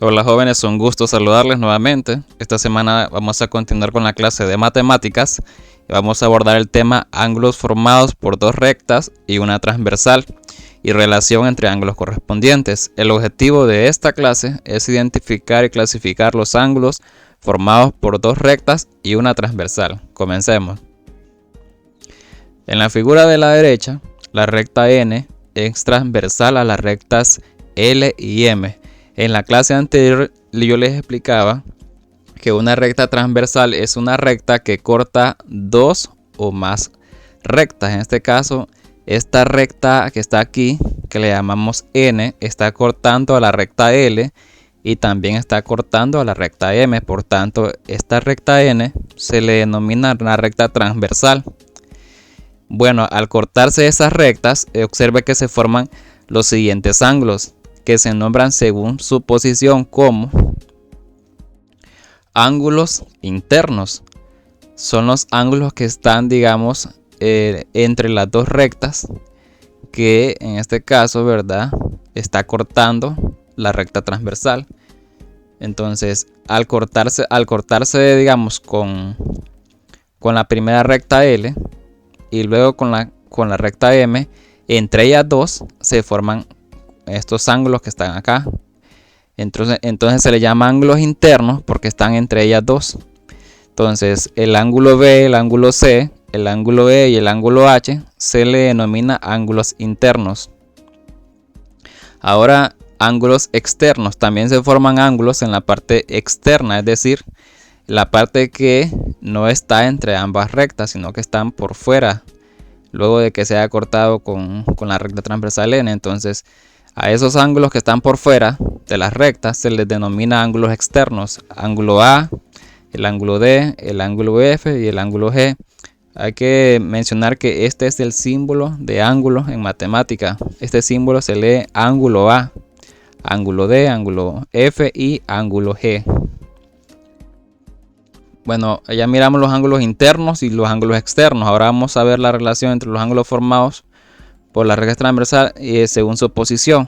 Hola jóvenes, un gusto saludarles nuevamente. Esta semana vamos a continuar con la clase de matemáticas y vamos a abordar el tema ángulos formados por dos rectas y una transversal y relación entre ángulos correspondientes. El objetivo de esta clase es identificar y clasificar los ángulos formados por dos rectas y una transversal. Comencemos. En la figura de la derecha, la recta N es transversal a las rectas L y M. En la clase anterior yo les explicaba que una recta transversal es una recta que corta dos o más rectas. En este caso, esta recta que está aquí, que le llamamos N, está cortando a la recta L y también está cortando a la recta M. Por tanto, esta recta N se le denomina una recta transversal. Bueno, al cortarse esas rectas, observe que se forman los siguientes ángulos, que se nombran según su posición como ángulos internos. Son los ángulos que están, digamos, entre las dos rectas, que en este caso, ¿verdad?, está cortando la recta transversal. Entonces, al cortarse, digamos, con la primera recta L y luego con la recta M, entre ellas dos se forman estos ángulos que están acá. Entonces se le llama ángulos internos porque están entre ellas dos. Entonces el ángulo B, el ángulo C, el ángulo E y el ángulo H se le denomina ángulos internos. Ahora, ángulos externos. También se forman ángulos en la parte externa, es decir, la parte que no está entre ambas rectas, sino que están por fuera, luego de que se haya cortado con la recta transversal N. Entonces, a esos ángulos que están por fuera de las rectas se les denomina ángulos externos. Ángulo A, el ángulo D, el ángulo F y el ángulo G. Hay que mencionar que este es el símbolo de ángulo en matemática. Este símbolo se lee ángulo A, ángulo D, ángulo F y ángulo G. Bueno, ya miramos los ángulos internos y los ángulos externos. Ahora vamos a ver la relación entre los ángulos formados por la recta transversal y según su posición.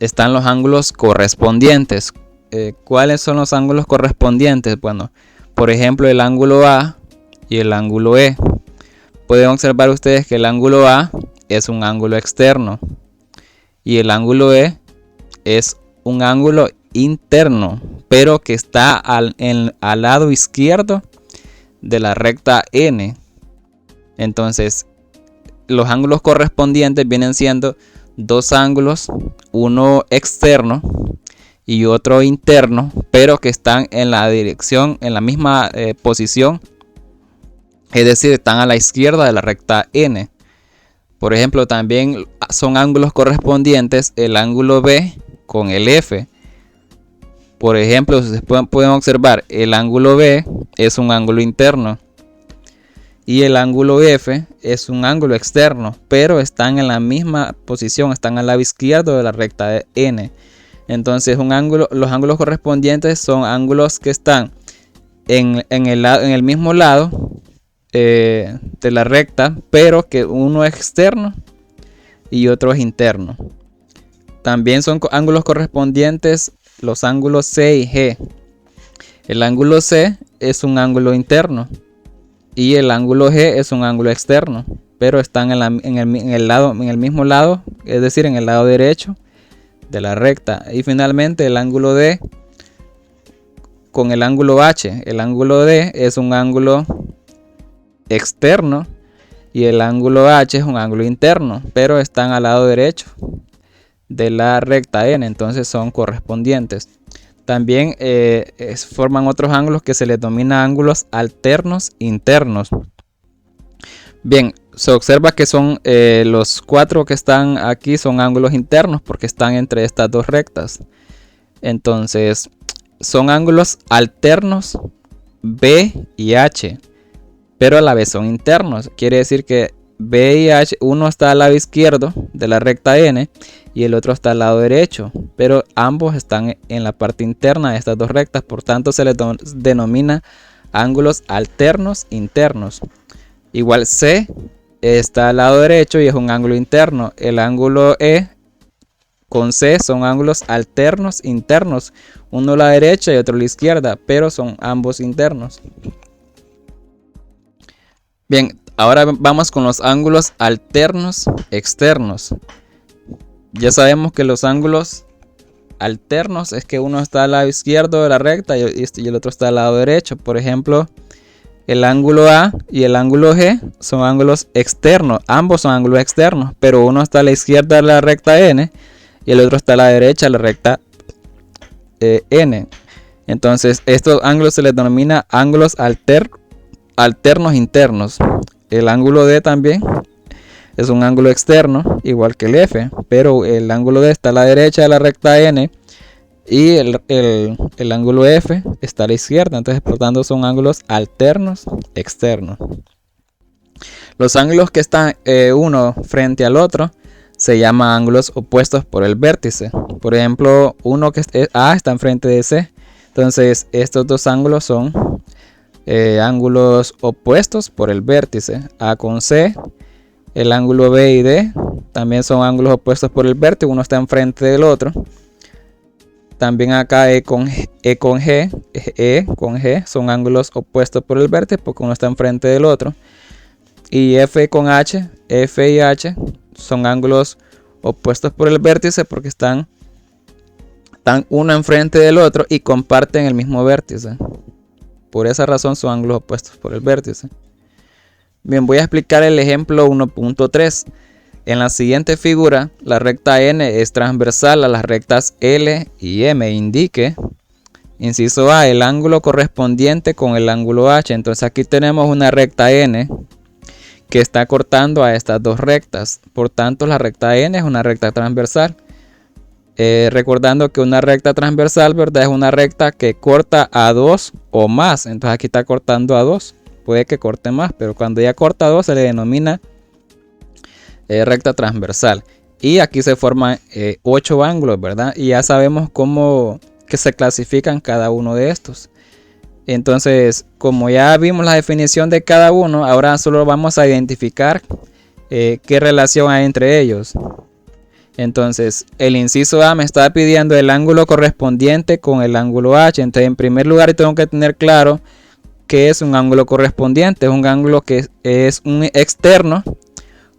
Están los ángulos correspondientes. ¿Cuáles son los ángulos correspondientes? Bueno, por ejemplo, el ángulo A y el ángulo E. Pueden observar ustedes que el ángulo A es un ángulo externo y el ángulo E es un ángulo interno, pero que está al lado izquierdo de la recta N. Entonces, los ángulos correspondientes vienen siendo dos ángulos, uno externo y otro interno, pero que están en la dirección, en la misma posición, es decir, están a la izquierda de la recta N. Por ejemplo, también son ángulos correspondientes el ángulo B con el F. Por ejemplo, ustedes pueden observar, el ángulo B es un ángulo interno y el ángulo F es un ángulo externo, pero están en la misma posición, están al lado izquierdo de la recta N. Entonces, los ángulos correspondientes son ángulos que están en el mismo lado de la recta, pero que uno es externo y otro es interno. También son ángulos correspondientes los ángulos C y G. El ángulo C es un ángulo interno y el ángulo G es un ángulo externo, pero están en el mismo lado, es decir, en el lado derecho de la recta. Y finalmente el ángulo D con el ángulo H. El ángulo D es un ángulo externo y el ángulo H es un ángulo interno, pero están al lado derecho de la recta N, entonces son correspondientes. También forman otros ángulos que se les denomina ángulos alternos internos. Bien, se observa que son los cuatro que están aquí son ángulos internos porque están entre estas dos rectas. Entonces, son ángulos alternos B y H, pero a la vez son internos. Quiere decir que B y H, uno está al lado izquierdo de la recta N y el otro está al lado derecho, pero ambos están en la parte interna de estas dos rectas, por tanto se les denomina ángulos alternos internos. Igual C está al lado derecho y es un ángulo interno. El ángulo E con C son ángulos alternos internos, uno a la derecha y otro a la izquierda, pero son ambos internos. Bien, ahora vamos con los ángulos alternos externos. Ya sabemos que los ángulos alternos es que uno está al lado izquierdo de la recta y el otro está al lado derecho. Por ejemplo, el ángulo A y el ángulo G son ángulos externos, ambos son ángulos externos, pero uno está a la izquierda de la recta N y el otro está a la derecha de la recta N. Entonces, estos ángulos se les denomina ángulos alternos internos. El ángulo D también es un ángulo externo, igual que el F, pero el ángulo D está a la derecha de la recta N y el ángulo F está a la izquierda. Entonces, por tanto, son ángulos alternos externos. Los ángulos que están uno frente al otro se llaman ángulos opuestos por el vértice. Por ejemplo, uno que es A está enfrente de C. Entonces, estos dos ángulos son ángulos opuestos por el vértice. A con C. El ángulo B y D también son ángulos opuestos por el vértice, uno está enfrente del otro. También acá E con G son ángulos opuestos por el vértice porque uno está enfrente del otro. Y F con H, F y H son ángulos opuestos por el vértice porque están uno enfrente del otro y comparten el mismo vértice. Por esa razón son ángulos opuestos por el vértice. Bien, voy a explicar el ejemplo 1.3. En la siguiente figura, la recta N es transversal a las rectas L y M. Indique, inciso A, el ángulo correspondiente con el ángulo H. Entonces aquí tenemos una recta N que está cortando a estas dos rectas. Por tanto, la recta N es una recta transversal. Recordando que una recta transversal, ¿verdad?, es una recta que corta a dos o más. Entonces aquí está cortando a dos. Puede que corte más, pero cuando ya corta 2 se le denomina recta transversal. Y aquí se forman 8 ángulos, ¿verdad? Y ya sabemos cómo que se clasifican cada uno de estos. Entonces, como ya vimos la definición de cada uno, ahora solo vamos a identificar qué relación hay entre ellos. Entonces, el inciso A me está pidiendo el ángulo correspondiente con el ángulo H. Entonces, en primer lugar, tengo que tener claro que es un ángulo correspondiente. Es un ángulo que es un externo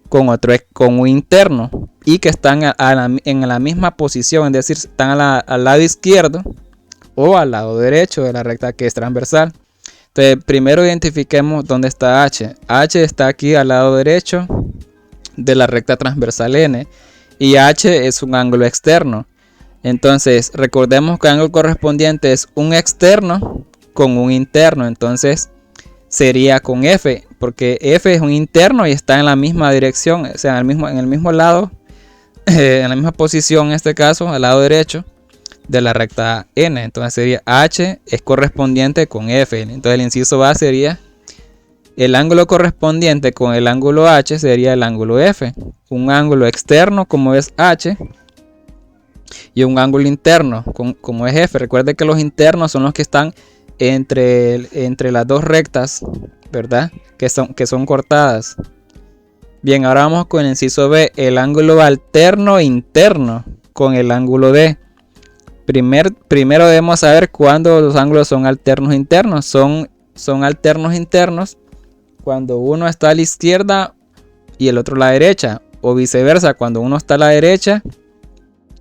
con un interno y que están en la misma posición, es decir, están al lado izquierdo o al lado derecho de la recta que es transversal. Entonces, primero identifiquemos dónde está H. H está aquí al lado derecho de la recta transversal N y H es un ángulo externo. Entonces, recordemos que el ángulo correspondiente es un externo con un interno. Entonces, sería con F, porque F es un interno y está en la misma dirección, o sea, en el mismo lado, en la misma posición, en este caso, al lado derecho de la recta N. Entonces sería H es correspondiente con F. Entonces el inciso A sería el ángulo correspondiente con el ángulo H sería el ángulo F. Un ángulo externo como es H y un ángulo interno como es F. Recuerde que los internos son los que están entre las dos rectas, ¿verdad? Que son cortadas. Bien, ahora vamos con el inciso B, el ángulo alterno interno con el ángulo D. Primero debemos saber cuándo los ángulos son alternos internos. Son alternos internos cuando uno está a la izquierda y el otro a la derecha, o viceversa, cuando uno está a la derecha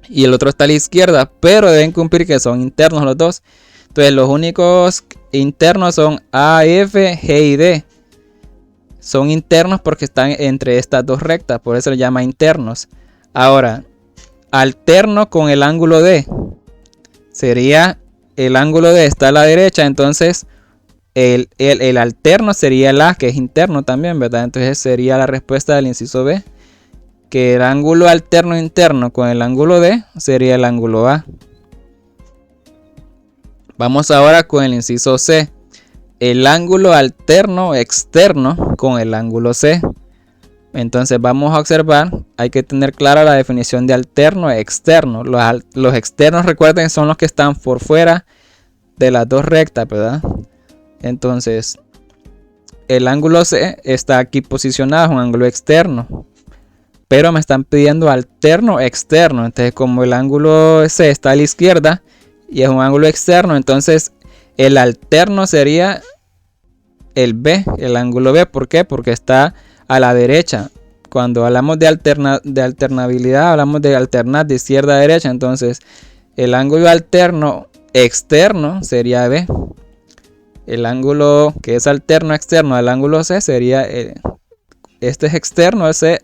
y el otro está a la izquierda, pero deben cumplir que son internos los dos. Entonces los únicos internos son A, F, G y D. Son internos porque están entre estas dos rectas, por eso se llama internos. Ahora, alterno con el ángulo D. Sería el ángulo D está a la derecha, entonces el alterno sería el A, que es interno también, ¿verdad? Entonces sería la respuesta del inciso B, que el ángulo alterno interno con el ángulo D sería el ángulo A. Vamos ahora con el inciso C. El ángulo alterno externo con el ángulo C. Entonces vamos a observar, hay que tener clara la definición de alterno e externo. Los externos, recuerden, son los que están por fuera de las dos rectas, ¿verdad? Entonces, el ángulo C está aquí posicionado, es un ángulo externo. pero me están pidiendo alterno externo. Entonces, como el ángulo C está a la izquierda y es un ángulo externo, entonces el alterno sería el B, el ángulo B. ¿Por qué? Porque está a la derecha. Cuando hablamos de alternabilidad, hablamos de alternar de izquierda a derecha. Entonces, el ángulo alterno externo sería B. El ángulo que es alterno externo al ángulo C sería este es externo, ese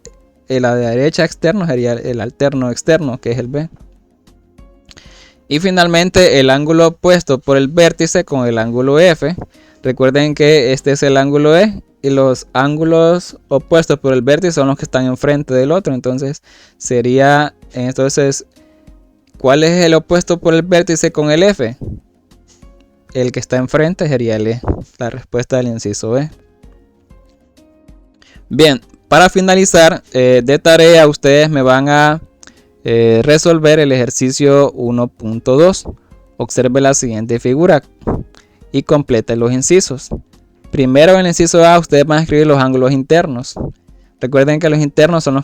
la de derecha externo sería el alterno externo, que es el B. Y finalmente el ángulo opuesto por el vértice con el ángulo F. Recuerden que este es el ángulo E y los ángulos opuestos por el vértice son los que están enfrente del otro. Entonces sería, ¿cuál es el opuesto por el vértice con el F? El que está enfrente sería el E. La respuesta del inciso B. Bien, para finalizar, de tarea ustedes me van a resolver el ejercicio 1.2. Observe la siguiente figura y complete los incisos. Primero, en el inciso A ustedes van a escribir los ángulos internos. Recuerden que los internos son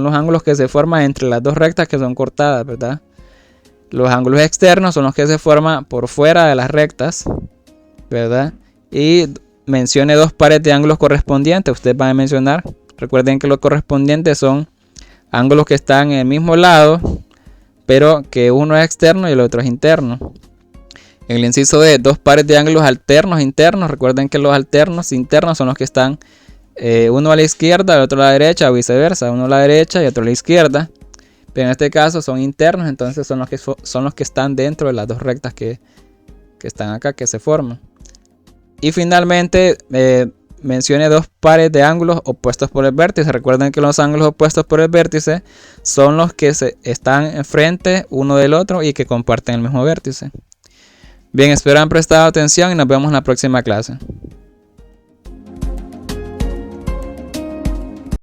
los ángulos que se forman entre las dos rectas que son cortadas, ¿verdad? Los ángulos externos son los que se forman por fuera de las rectas, ¿verdad? Y mencione dos pares de ángulos correspondientes. Ustedes van a mencionar, recuerden que los correspondientes son ángulos que están en el mismo lado, pero que uno es externo y el otro es interno. En el inciso D, dos pares de ángulos alternos internos. Recuerden que los alternos internos son los que están uno a la izquierda, el otro a la derecha, o viceversa, uno a la derecha y otro a la izquierda. Pero en este caso son internos, entonces son los que están dentro de las dos rectas que están acá, que se forman. Y finalmente mencione dos pares de ángulos opuestos por el vértice. Recuerden que los ángulos opuestos por el vértice son los que están enfrente uno del otro y que comparten el mismo vértice. Bien, espero han prestado atención y nos vemos en la próxima clase.